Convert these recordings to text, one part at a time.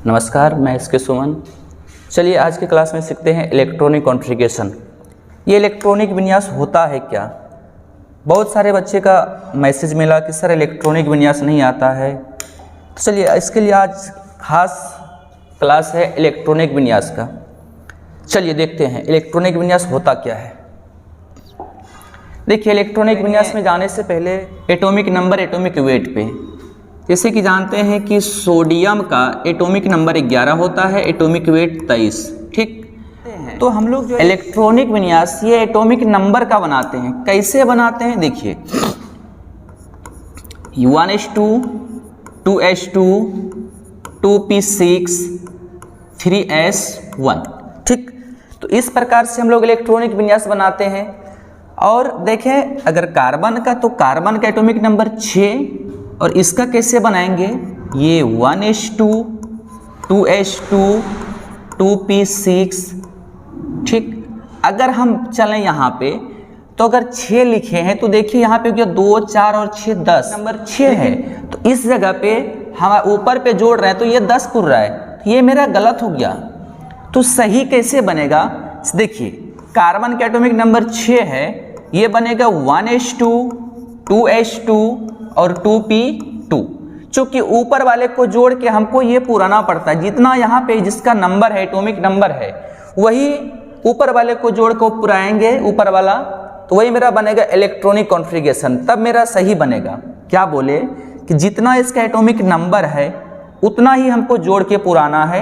नमस्कार, मैं इसके सुमन। चलिए आज की क्लास में सीखते हैं इलेक्ट्रॉनिक कॉन्फ़िगरेशन। ये इलेक्ट्रॉनिक विन्यास होता है क्या? बहुत सारे बच्चे का मैसेज मिला कि सर इलेक्ट्रॉनिक विन्यास नहीं आता है। तो चलिए इसके लिए आज खास क्लास है इलेक्ट्रॉनिक विन्यास का। चलिए देखते हैं इलेक्ट्रॉनिक विन्यास होता क्या है। देखिए इलेक्ट्रॉनिक विन्यास में जाने से पहले एटॉमिक नंबर, एटॉमिक वेट पे, जैसे कि जानते हैं कि सोडियम का एटॉमिक नंबर 11 होता है, एटॉमिक वेट 23। ठीक, तो हम लोग जो इलेक्ट्रॉनिक विन्यास ये एटॉमिक नंबर का बनाते हैं। कैसे बनाते हैं देखिए, 1s2, 2s2, 2p6, 3s1। ठीक, तो इस प्रकार से हम लोग इलेक्ट्रॉनिक विन्यास बनाते हैं। और देखें अगर कार्बन का, तो कार्बन का एटॉमिक नंबर 6, और इसका कैसे बनाएंगे, ये 1s2, 2s2, 2p6। ठीक, अगर हम चलें यहाँ पे तो अगर 6 लिखे हैं तो देखिए यहाँ पे क्या 2, 4 और 6 10, नंबर 6 है। तो इस जगह पे हम ऊपर पे जोड़ रहे हैं तो ये 10 पुर रहा है, तो ये मेरा गलत हो गया। तो सही कैसे बनेगा देखिए, कार्बन का एटॉमिक नंबर 6 है, ये बनेगा 1s2, 2s2 और 2p2। चूंकि ऊपर वाले को जोड़ के हमको ये पुराना पड़ता है, जितना यहाँ पे जिसका नंबर है, एटॉमिक नंबर है, वही ऊपर वाले को जोड़ को पुराएंगे ऊपर वाला, तो वही मेरा बनेगा इलेक्ट्रॉनिक कॉन्फ़िगरेशन। तब मेरा सही बनेगा। क्या बोले कि जितना इसका एटॉमिक नंबर है उतना ही हमको जोड़ के पुराना है,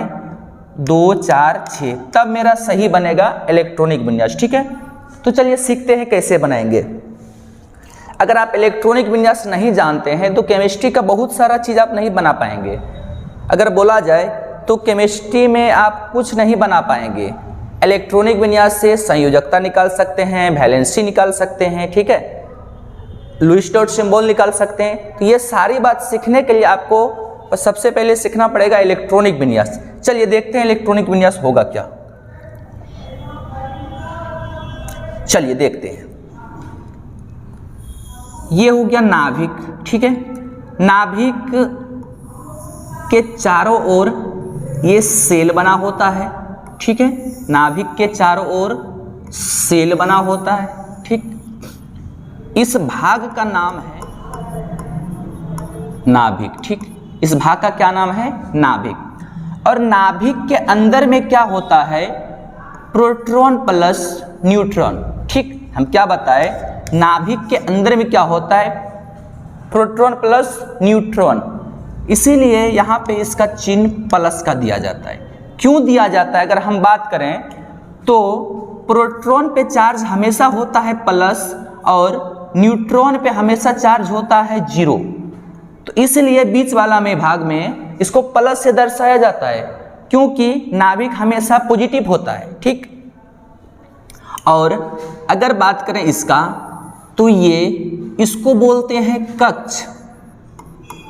2, 4, 6, तब मेरा सही बनेगा इलेक्ट्रॉनिक विन्यास। ठीक है, तो चलिए सीखते हैं कैसे बनाएंगे। अगर आप इलेक्ट्रॉनिक विन्यास नहीं जानते हैं तो केमिस्ट्री का बहुत सारा चीज़ आप नहीं बना पाएंगे। अगर बोला जाए तो केमिस्ट्री में आप कुछ नहीं बना पाएंगे। इलेक्ट्रॉनिक विन्यास से संयोजकता निकाल सकते हैं, वैलेंसी निकाल सकते हैं, ठीक है, लुईस डॉट सिंबल निकाल सकते हैं। तो ये सारी बात सीखने के लिए आपको सबसे पहले सीखना पड़ेगा इलेक्ट्रॉनिक विन्यास। चलिए देखते हैं इलेक्ट्रॉनिक विन्यास होगा क्या। चलिए देखते हैं। ये हो गया नाभिक। ठीक है, नाभिक के चारों ओर ये सेल बना होता है। ठीक है, नाभिक के चारों ओर सेल बना होता है। ठीक, इस भाग का नाम है नाभिक। ठीक, इस भाग का क्या नाम है, नाभिक। और नाभिक के अंदर में क्या होता है, प्रोटॉन प्लस न्यूट्रॉन। ठीक, हम क्या बताएं, नाभिक के अंदर में क्या होता है, प्रोटॉन प्लस न्यूट्रॉन। इसीलिए यहाँ पे इसका चिन्ह प्लस का दिया जाता है। क्यों दिया जाता है, अगर हम बात करें तो प्रोटॉन पे चार्ज हमेशा होता है प्लस, और न्यूट्रॉन पे हमेशा चार्ज होता है 0। तो इसलिए बीच वाला में भाग में इसको प्लस से दर्शाया जाता है, क्योंकि नाभिक हमेशा पॉजिटिव होता है। ठीक, और अगर बात करें इसका, तो ये इसको बोलते हैं कक्ष।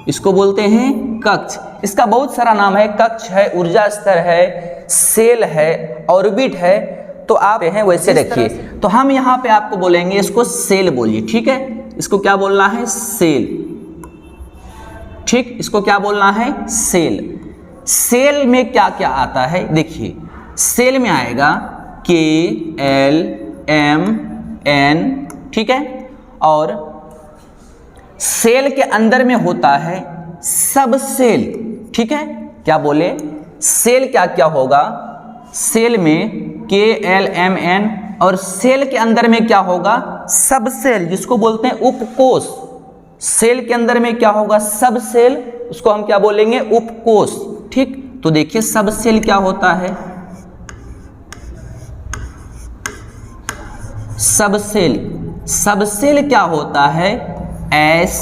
इसको बोलते हैं कक्ष। इसका बहुत सारा नाम है, कक्ष है, ऊर्जा स्तर है, सेल है, ऑर्बिट है। तो आप हैं वैसे रखिए। तो हम यहाँ पे आपको बोलेंगे इसको सेल बोलिए। ठीक है, इसको क्या बोलना है, सेल। ठीक, इसको क्या बोलना है, सेल। सेल में क्या क्या आता है देखिए, सेल में आएगा KLMN। ठीक है, और सेल के अंदर में होता है सब सेल। ठीक है, क्या बोले, सेल क्या क्या होगा, सेल में KLMN, और सेल के अंदर में क्या होगा, सब सेल, जिसको बोलते हैं उपकोष। सेल के अंदर में क्या होगा, सब सेल, उसको हम क्या बोलेंगे, उपकोष। ठीक, तो देखिए सब सेल क्या होता है, सब सेल। सब सेल क्या होता है, SPDF।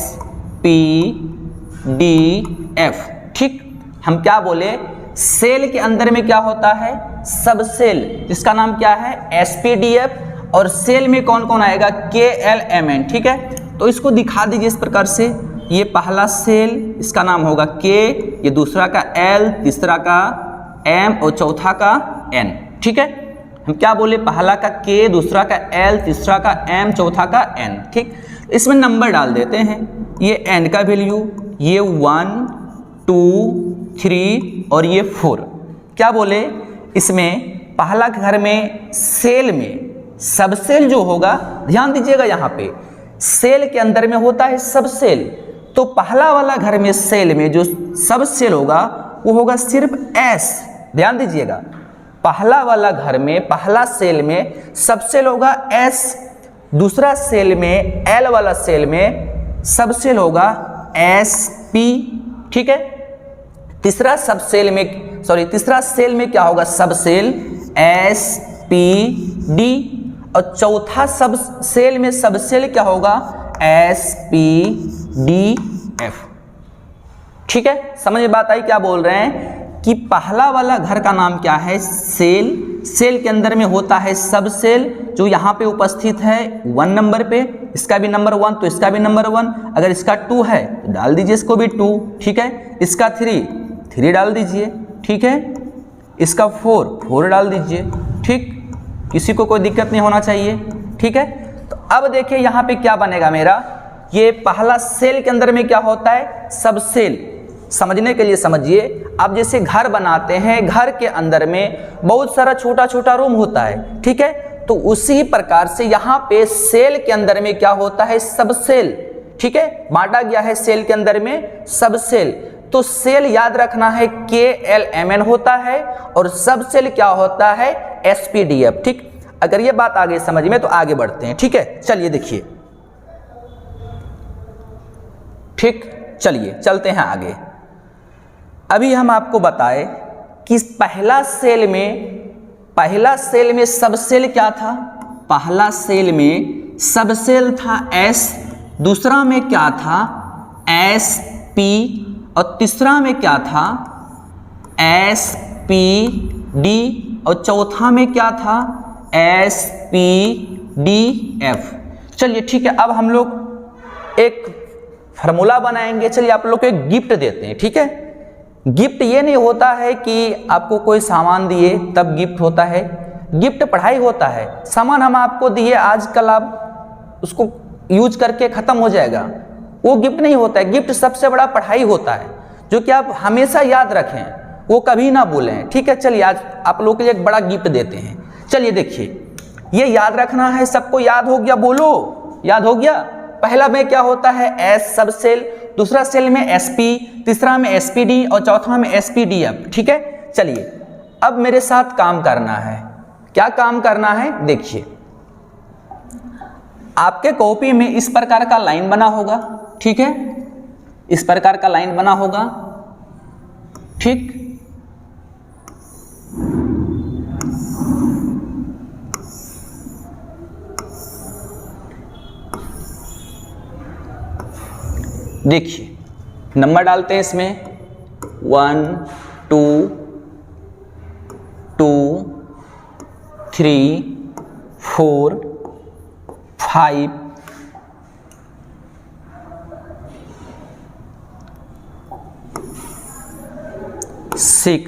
ठीक, हम क्या बोले, सेल के अंदर में क्या होता है, सब सेल, जिसका नाम क्या है, SPDF। और सेल में कौन कौन आएगा, KLMN। ठीक है, तो इसको दिखा दीजिए इस प्रकार से। ये पहला सेल, इसका नाम होगा K, ये दूसरा का L, तीसरा का M और चौथा का N। ठीक है, हम क्या बोले, पहला का K, दूसरा का L, तीसरा का M, चौथा का N। ठीक, इसमें नंबर डाल देते हैं। ये N का वैल्यू, ये 1, 2, 3 और ये 4। क्या बोले, इसमें पहला घर में सेल में सब सेल जो होगा, ध्यान दीजिएगा यहाँ पे सेल के अंदर में होता है सब सेल, तो पहला वाला घर में सेल में जो सब सेल होगा वो होगा सिर्फ S। ध्यान दीजिएगा, पहला वाला घर में पहला सेल में सब सेल होगा S, दूसरा सेल में L वाला सेल में सब सेल होगा SP। ठीक है, तीसरा सब सेल में तीसरा सेल में क्या होगा, सब सेल SPD, और चौथा सब सेल में सब सेल क्या होगा, SPDF। ठीक है, समझ में बात आई क्या बोल रहे हैं कि पहला वाला घर का नाम क्या है, सेल। सेल के अंदर में होता है सब सेल जो यहाँ पे उपस्थित है 1 नंबर पे, इसका भी नंबर 1 तो इसका भी नंबर 1, अगर इसका 2 है तो डाल दीजिए इसको भी 2। ठीक है, इसका 3 डाल दीजिए। ठीक है, इसका 4 डाल दीजिए। ठीक, किसी को कोई दिक्कत नहीं होना चाहिए। ठीक है, तो अब देखिए यहाँ पे क्या बनेगा मेरा, ये पहला सेल के अंदर में क्या होता है, सब सेल। समझने के लिए समझिए, आप जैसे घर बनाते हैं, घर के अंदर में बहुत सारा छोटा छोटा रूम होता है। ठीक है, तो उसी प्रकार से यहाँ पे सेल के अंदर में क्या होता है, सब सेल। ठीक है, बांटा गया है सेल के अंदर में सब सेल, तो सेल याद रखना है KLMN होता है और सब सेल क्या होता है, SPDF। ठीक, अगर ये बात आगे समझ में तो आगे बढ़ते हैं। ठीक है, चलिए देखिए, ठीक, चलिए चलते हैं आगे। अभी हम आपको बताए कि पहला सेल में सब सेल क्या था, पहला सेल में सब सेल था S, दूसरा में क्या था SP, और तीसरा में क्या था SPD, और चौथा में क्या था SPDF। चलिए ठीक है, अब हम लोग एक फार्मूला बनाएंगे। चलिए आप लोग को एक गिफ्ट देते हैं। ठीक है, गिफ्ट ये नहीं होता है कि आपको कोई सामान दिए तब गिफ्ट होता है, गिफ्ट पढ़ाई होता है। सामान हम आपको दिए, आजकल आप उसको यूज करके ख़त्म हो जाएगा, वो गिफ्ट नहीं होता है। गिफ्ट सबसे बड़ा पढ़ाई होता है, जो कि आप हमेशा याद रखें, वो कभी ना भूलें। ठीक है, चलिए आज आप लोग के लिए एक बड़ा गिफ्ट देते हैं। चलिए देखिए, ये याद रखना है, सबको याद हो गया, बोलो याद हो गया। पहला में क्या होता है, S सब सेल, दूसरा सेल में SP, तीसरा में SPD और चौथा में SPDF। ठीक है, चलिए अब मेरे साथ काम करना है। क्या काम करना है, देखिए आपके कॉपी में इस प्रकार का लाइन बना होगा। ठीक है, इस प्रकार का लाइन बना होगा। ठीक, देखिए नंबर डालते हैं इसमें 1 2 2 3 4 5 6।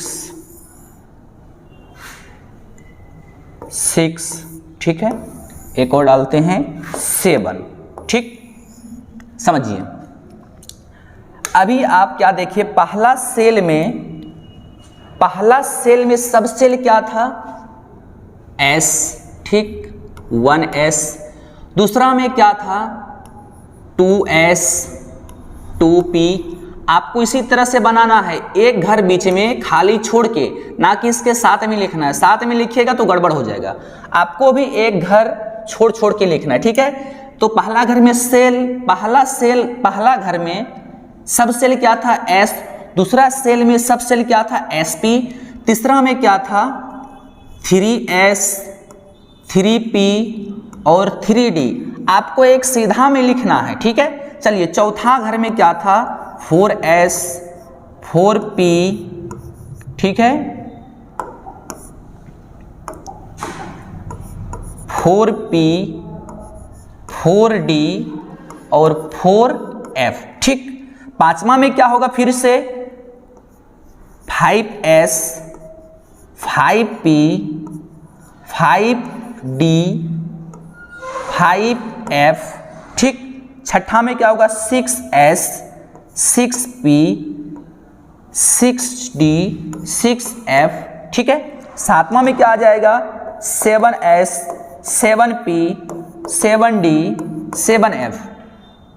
ठीक है, एक और डालते हैं 7। ठीक, समझिए अभी आप क्या देखिए, पहला सेल में सब सेल क्या था, S। ठीक, 1S। दूसरा में क्या था 2S 2P। आपको इसी तरह से बनाना है, एक घर बीच में खाली छोड़ के, ना कि इसके साथ में लिखना है। साथ में लिखिएगा तो गड़बड़ हो जाएगा, आपको भी एक घर छोड़ के लिखना है। ठीक है, तो पहला घर में पहला घर में सब सेल क्या था S, दूसरा सेल में सब सेल क्या था SP, तीसरा में क्या था 3S 3P और 3D। आपको एक सीधा में लिखना है। ठीक है, चलिए चौथा घर में क्या था 4S 4P। ठीक है, 4P 4D और 4F। ठीक, पांचवा में क्या होगा, फिर से 5S 5P 5D 5F। ठीक, छठा में क्या होगा 6S 6P 6D 6F, ठीक है। सातवां में क्या आ जाएगा 7S 7P 7D 7F।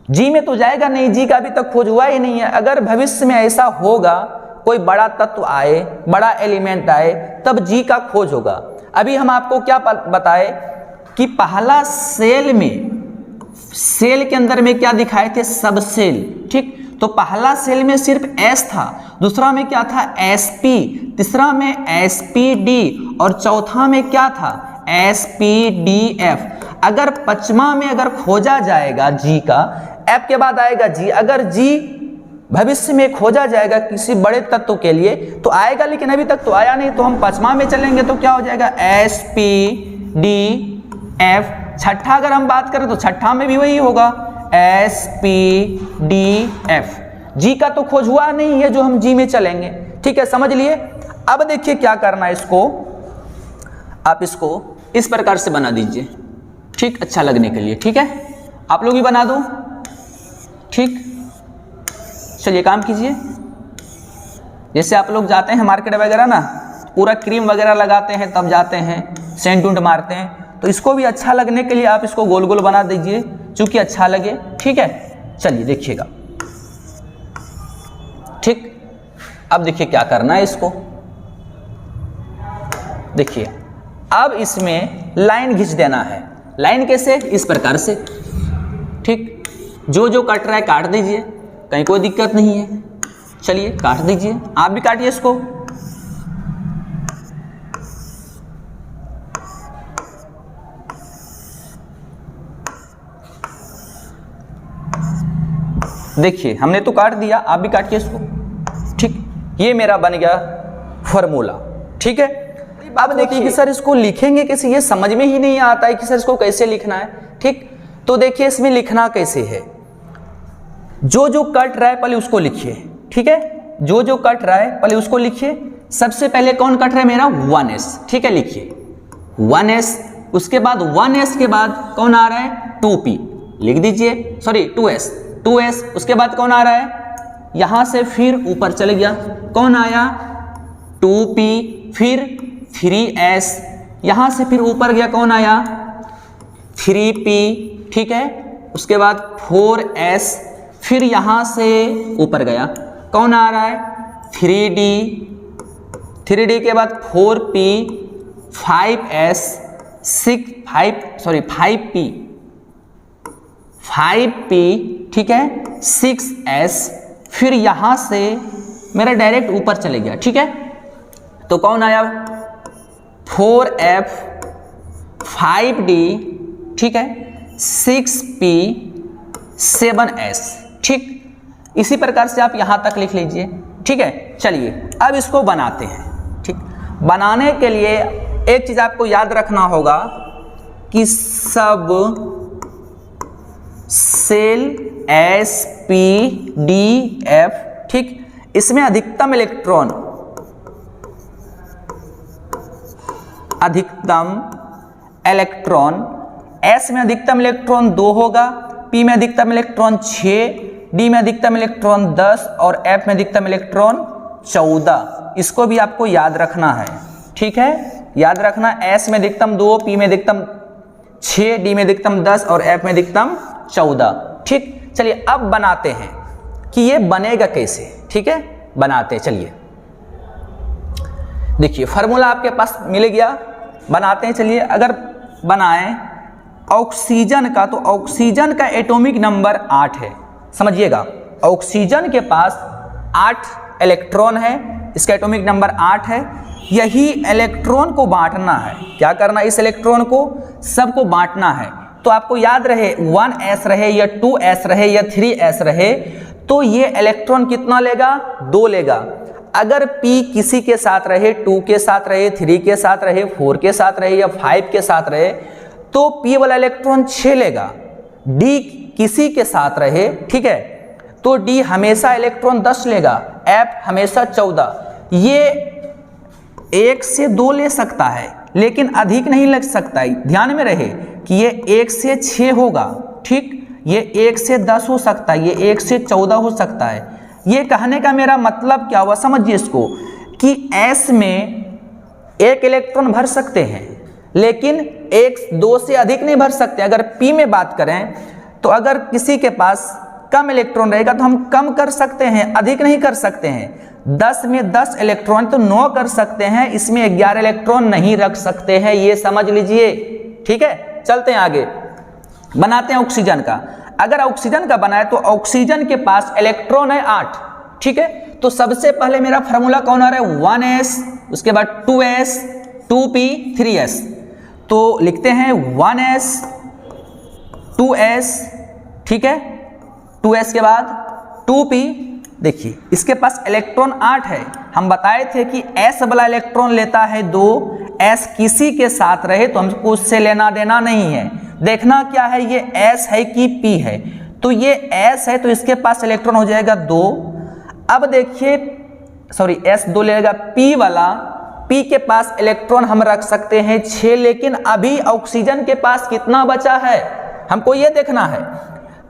जी में तो जाएगा नहीं, जी का अभी तक खोज हुआ ही नहीं है। अगर भविष्य में ऐसा होगा, कोई बड़ा तत्व आए, बड़ा एलिमेंट आए, तब जी का खोज होगा। अभी हम आपको क्या बताए कि पहला सेल में, सेल के अंदर में क्या दिखाए थे, सब सेल, ठीक। तो पहला सेल में सिर्फ S था, दूसरा में क्या था SP, तीसरा में SPD और चौथा में क्या था SPDF। अगर पचमा में अगर खोजा जाएगा जी का, F के बाद आएगा जी। अगर जी भविष्य में खोजा जाएगा किसी बड़े तत्व के लिए तो आएगा, लेकिन अभी तक तो आया नहीं, तो हम पचमा में चलेंगे तो क्या हो जाएगा SPDF। छठा अगर हम बात करें तो छठा में भी वही होगा SPDF। जी का तो खोज हुआ नहीं है जो हम जी में चलेंगे, ठीक है, समझ लिए। अब देखिए क्या करना है, इसको आप इसको इस प्रकार से बना दीजिए, ठीक, अच्छा लगने के लिए, ठीक है। आप लोग भी बना दो, ठीक। चलिए काम कीजिए। जैसे आप लोग जाते हैं मार्केट वगैरह ना, पूरा क्रीम वगैरह लगाते हैं, तब जाते हैं सेंट उंट मारते हैं, तो इसको भी अच्छा लगने के लिए आप इसको गोल गोल बना दीजिए, चूंकि अच्छा लगे, ठीक है। चलिए देखिएगा, ठीक। अब देखिए क्या करना है, इसको देखिए। अब इसमें लाइन खींच देना है। लाइन कैसे, इस प्रकार से, ठीक। जो जो कट रहा है काट दीजिए, कहीं कोई दिक्कत नहीं है। चलिए काट दीजिए, आप भी काटिए इसको। देखिए हमने तो काट दिया, आप भी काटिए इसको, ठीक। ये मेरा बन गया फॉर्मूला, ठीक है। अब देखिए कि सर इसको लिखेंगे कैसे, ये समझ में ही नहीं आता है कि सर इसको कैसे लिखना है, ठीक। तो देखिए इसमें लिखना कैसे है, जो जो कट रहा है पहले उसको लिखिए, ठीक है। जो जो कट रहा है पहले उसको लिखिए। सबसे पहले कौन कट रहा है मेरा 1S, ठीक है, लिखिए 1S। उसके बाद 1S के बाद कौन आ रहा है 2P, लिख दीजिए, सॉरी 2S। उसके बाद कौन आ रहा है, यहां से फिर ऊपर चले गया, कौन आया 2P, फिर 3S, यहां से फिर ऊपर गया, कौन आया 3P, ठीक है। उसके बाद 4S, फिर यहां से ऊपर गया, कौन आ रहा है 3D के बाद 4P, 5S, 5P, ठीक है, 6S, फिर यहां से मेरा डायरेक्ट ऊपर चले गया, ठीक है। तो कौन आया 4F, 5D, ठीक है, 6P, 7S, ठीक। इसी प्रकार से आप यहां तक लिख लीजिए, ठीक है। चलिए अब इसको बनाते हैं, ठीक। बनाने के लिए एक चीज आपको याद रखना होगा कि सब सेल SPDF, ठीक, इसमें अधिकतम इलेक्ट्रॉन S में अधिकतम इलेक्ट्रॉन 2 होगा, P में अधिकतम इलेक्ट्रॉन 6, D में अधिकतम इलेक्ट्रॉन 10 और F में अधिकतम इलेक्ट्रॉन 14। इसको भी आपको याद रखना है, ठीक है, याद रखना। S में अधिकतम 2, P में अधिकतम 6, D में अधिकतम 10 और F में अधिकतम 14, ठीक। चलिए अब बनाते हैं कि ये बनेगा कैसे, ठीक है, बनाते हैं। चलिए देखिए फार्मूला आपके पास मिल गया, बनाते हैं। चलिए अगर बनाएं ऑक्सीजन का, तो ऑक्सीजन का एटॉमिक नंबर 8 है, समझिएगा। ऑक्सीजन के पास 8 इलेक्ट्रॉन है, इसका एटॉमिक नंबर 8 है। यही इलेक्ट्रॉन को बांटना है, क्या करना है, इस इलेक्ट्रॉन को सबको बांटना है। तो आपको याद रहे 1S रहे या 2S रहे या 3S रहे, तो ये इलेक्ट्रॉन कितना लेगा 2 लेगा। अगर P किसी के साथ रहे, 2 के साथ रहे, 3 के साथ रहे, 4 के साथ रहे या 5 के साथ रहे, तो P वाला इलेक्ट्रॉन 6 लेगा। D किसी के साथ रहे, ठीक है, तो D हमेशा इलेक्ट्रॉन 10 लेगा, F हमेशा 14। ये 1 से 2 ले सकता है लेकिन अधिक नहीं लग सकता है। ध्यान में रहे कि ये 1 से 6 होगा, ठीक, ये 1 से 10 हो सकता है, ये 1 से 14 हो सकता है, ये कहने का मेरा मतलब क्या हुआ, समझिए इसको, कि S में एक इलेक्ट्रॉन भर सकते हैं लेकिन एक दो से अधिक नहीं भर सकते। अगर P में बात करें तो अगर किसी के पास कम इलेक्ट्रॉन रहेगा तो हम कम कर सकते हैं, अधिक नहीं कर सकते हैं। 10 में 10 इलेक्ट्रॉन तो 9 कर सकते हैं, इसमें 11 इलेक्ट्रॉन नहीं रख सकते हैं, ये समझ लीजिए। ठीक है, चलते हैं आगे, बनाते हैं ऑक्सीजन का। अगर ऑक्सीजन का बनाए तो ऑक्सीजन के पास इलेक्ट्रॉन है 8। ठीक है, तो सबसे पहले मेरा फार्मूला कौन आ रहा है, 1s, उसके बाद 2s, 2p, 3s। तो लिखते हैं 1s 2s, ठीक है, 2s के बाद 2p। देखिए इसके पास इलेक्ट्रॉन 8 है, हम बताए थे कि s वाला इलेक्ट्रॉन लेता है 2, s किसी के साथ रहे तो हमको उससे लेना देना नहीं है, देखना क्या है ये s है कि p है। तो ये s है तो इसके पास इलेक्ट्रॉन हो जाएगा 2। अब देखिए सॉरी s 2 लेगा, p वाला, p के पास इलेक्ट्रॉन हम रख सकते हैं 6, लेकिन अभी ऑक्सीजन के पास कितना बचा है हमको ये देखना है।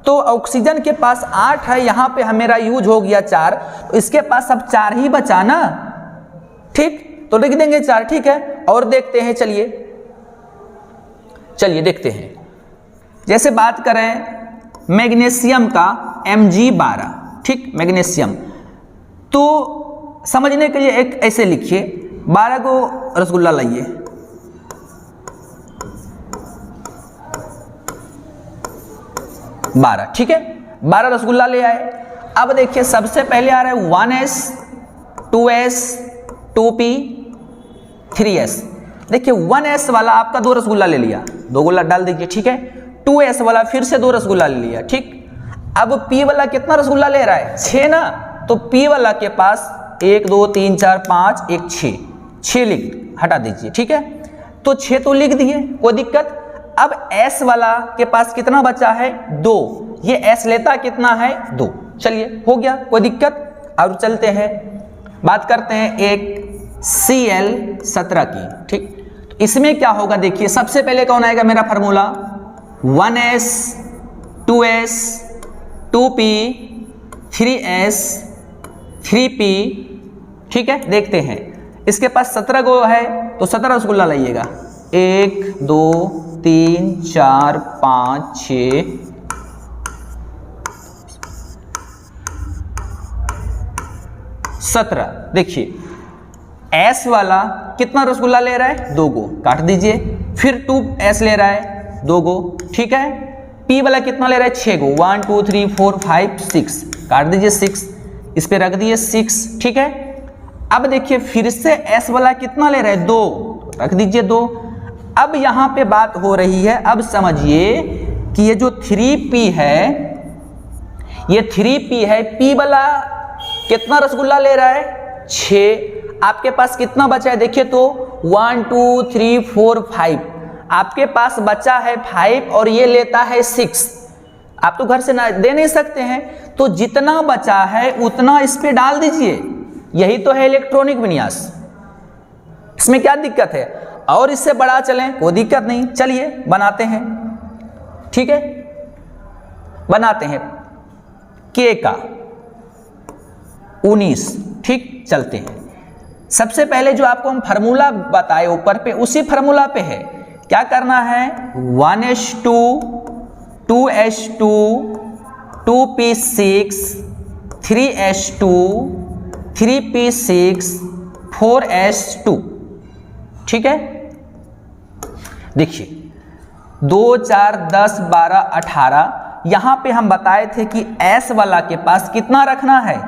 तो ऑक्सीजन के पास 8 है, यहाँ पे मेरा यूज हो गया 4, तो इसके पास अब 4 ही बचा ना, ठीक, तो लिख देंगे 4। ठीक है, और देखते हैं, चलिए देखते हैं। जैसे बात करें मैग्नीशियम का Mg12, ठीक, मैग्नीशियम, तो समझने के लिए एक ऐसे लिखिए, 12 को रसगुल्ला लाइए, बारह, ठीक है, 12 रसगुल्ला ले आए। अब देखिए सबसे पहले आ रहा है 1s 2s 2p 3s। देखिए 1s वाला आपका 2 रसगुल्ला ले लिया, 2 गोला डाल दीजिए, ठीक है। 2s वाला फिर से 2 रसगुल्ला ले लिया, ठीक। अब p वाला कितना रसगुल्ला ले रहा है, 6 ना, तो p वाला के पास 1 2 3 4 5 1 6 लिख हटा दीजिए, ठीक है। तो 6 तो लिख दिए, कोई दिक्कत। अब s वाला के पास कितना बचा है, 2, ये s लेता कितना है, 2, चलिए हो गया, कोई दिक्कत। और चलते हैं, बात करते हैं एक Cl17 की, ठीक। तो इसमें क्या होगा, देखिए सबसे पहले कौन आएगा मेरा formula, 1s 2s 2p 3s 3p, ठीक है। देखते हैं इसके पास 17 गो है तो 17 रसगुल्ला लाइएगा, 1 2 3 4 5 6 17। देखिए S वाला कितना रसगुल्ला ले रहा है, 2 गो, काट दीजिए। फिर 2s ले रहा है 2 गो, ठीक है। P वाला कितना ले रहा है, 6 गो, 1 2 3 4 5 6, काट दीजिए 6, इस पे रख दिए 6, ठीक है। अब देखिए फिर से S वाला कितना ले रहा है, 2, रख दीजिए 2। अब यहाँ पे बात हो रही है, अब समझिए कि ये जो 3p है, ये 3p है, P वाला कितना रसगुल्ला ले रहा है, 6, आपके पास कितना बचा है, देखिए तो 1 2 3 4 5, आपके पास बचा है 5 और ये लेता है 6। आप तो घर से ना दे नहीं सकते हैं, तो जितना बचा है उतना इस पे डाल दीजिए, यही तो है इलेक्ट्रॉनिक विन्यास, इसमें क्या दिक्कत है। और इससे बड़ा चलें कोई दिक्कत नहीं, चलिए बनाते हैं, ठीक है। बनाते हैं K का 19, ठीक, चलते हैं। सबसे पहले जो आपको हम फार्मूला बताए ऊपर पे, उसी फार्मूला पे है, क्या करना है, 1s2 2s2 2p6 3s2 3p6 4s2, ठीक है। देखिए 2 4 10 12 18, यहां पे हम बताए थे कि S वाला के पास कितना रखना है,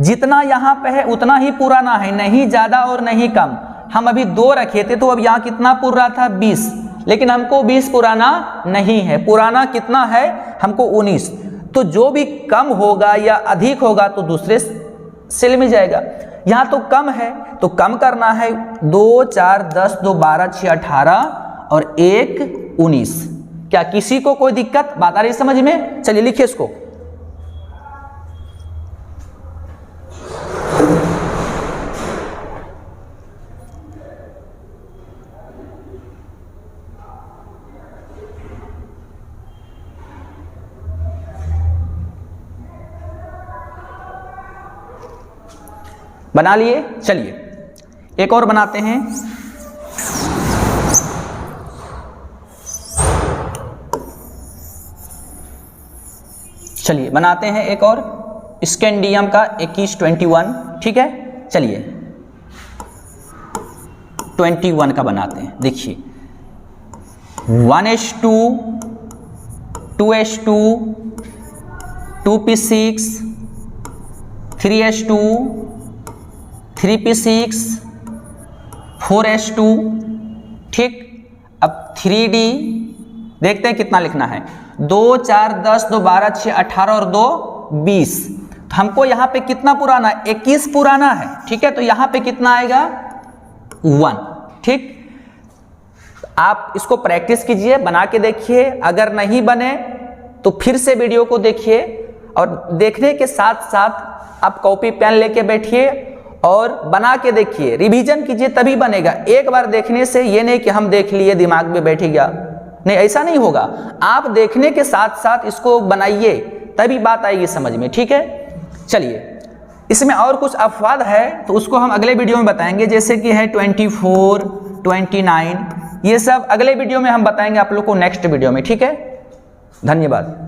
जितना यहां पे है उतना ही पुराना है, नहीं ज्यादा और नहीं कम। हम अभी 2 रखे थे तो अब यहां कितना पुर रहा था, 20, लेकिन हमको 20 पुराना नहीं है, पुराना कितना है हमको 19। तो जो भी कम होगा या अधिक होगा तो दूसरे सेल में जाएगा। यहाँ तो कम है तो कम करना है, 2 4 10 2 12 6 18 और 1 19। क्या किसी को कोई दिक्कत, बात आ रही समझ में, चलिए लिखिए इसको। बना लिए। चलिए एक और बनाते हैं। चलिए बनाते हैं एक और स्कैंडियम का 2121, ठीक है। चलिए 21 का बनाते हैं। देखिए 1s2 2s2 2p6 3s2 3p6 4s2, ठीक। अब 3d देखते हैं कितना लिखना है। 2 4 10 2 12 6 18 और 2 20। तो हमको यहाँ पे कितना पुराना, 21 पुराना है, ठीक है। तो यहाँ पे कितना आएगा 1, ठीक। आप इसको प्रैक्टिस कीजिए, बना के देखिए। अगर नहीं बने तो फिर से वीडियो को देखिए और देखने के साथ साथ आप कॉपी पेन लेके बैठिए और बना के देखिए, रिवीजन कीजिए, तभी बनेगा। एक बार देखने से ये नहीं कि हम देख लिए दिमाग में बैठ गया, नहीं, ऐसा नहीं होगा। आप देखने के साथ साथ इसको बनाइए, तभी बात आएगी समझ में, ठीक है। चलिए इसमें और कुछ अपवाद है तो उसको हम अगले वीडियो में बताएंगे, जैसे कि है 24 29, ये सब अगले वीडियो में हम बताएंगे आप लोग को, नेक्स्ट वीडियो में, ठीक है। धन्यवाद।